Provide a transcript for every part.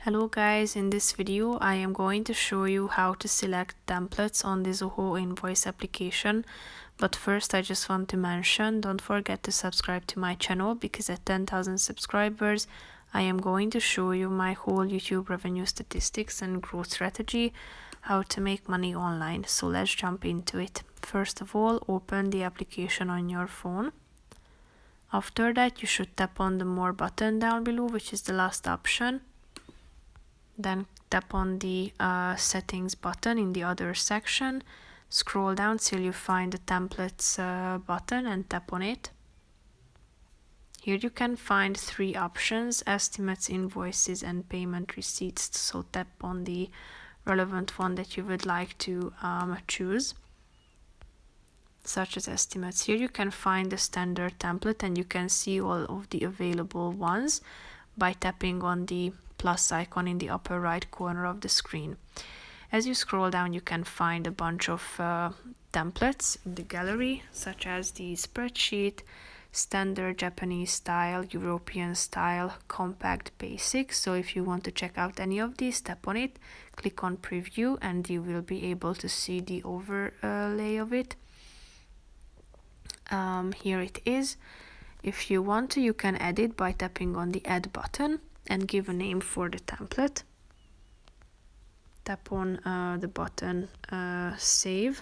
Hello guys, in this video I am going to show you how to select templates on the Zoho Invoice application. But first I just want to mention, don't forget to subscribe to my channel because at 10,000 subscribers I am going to show you my whole YouTube revenue statistics and growth strategy, how to make money online. So let's jump into it. First of all, open the application on your phone. After that you should tap on the More button down below, which is the last option. Then tap on the settings button in the other section, scroll down till you find the templates button and tap on it. Here you can find three options: estimates, invoices and payment receipts. So tap on the relevant one that you would like to choose, such as estimates. Here you can find the standard template and you can see all of the available ones by tapping on the plus icon in the upper right corner of the screen. As you scroll down, you can find a bunch of templates in the gallery, such as the spreadsheet, standard Japanese style, European style, compact, basic. So if you want to check out any of these, tap on it, click on preview, and you will be able to see the overlay of it. Here it is. If you want to, you can edit by tapping on the add button and give a name for the template. Tap on the button save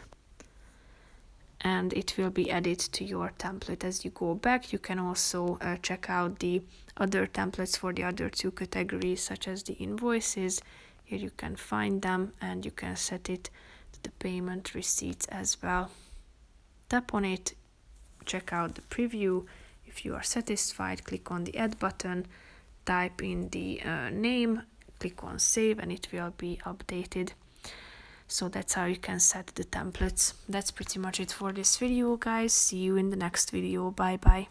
and it will be added to your template. As you go back, you can also check out the other templates for the other two categories, such as the invoices. Here you can find them and you can set it to the payment receipts as well. Tap on it, check out the preview. If you are satisfied, click on the add button, type in the name, click on save, and it will be updated. So that's how you can set the templates. That's pretty much it for this video, guys. See you in the next video. Bye bye.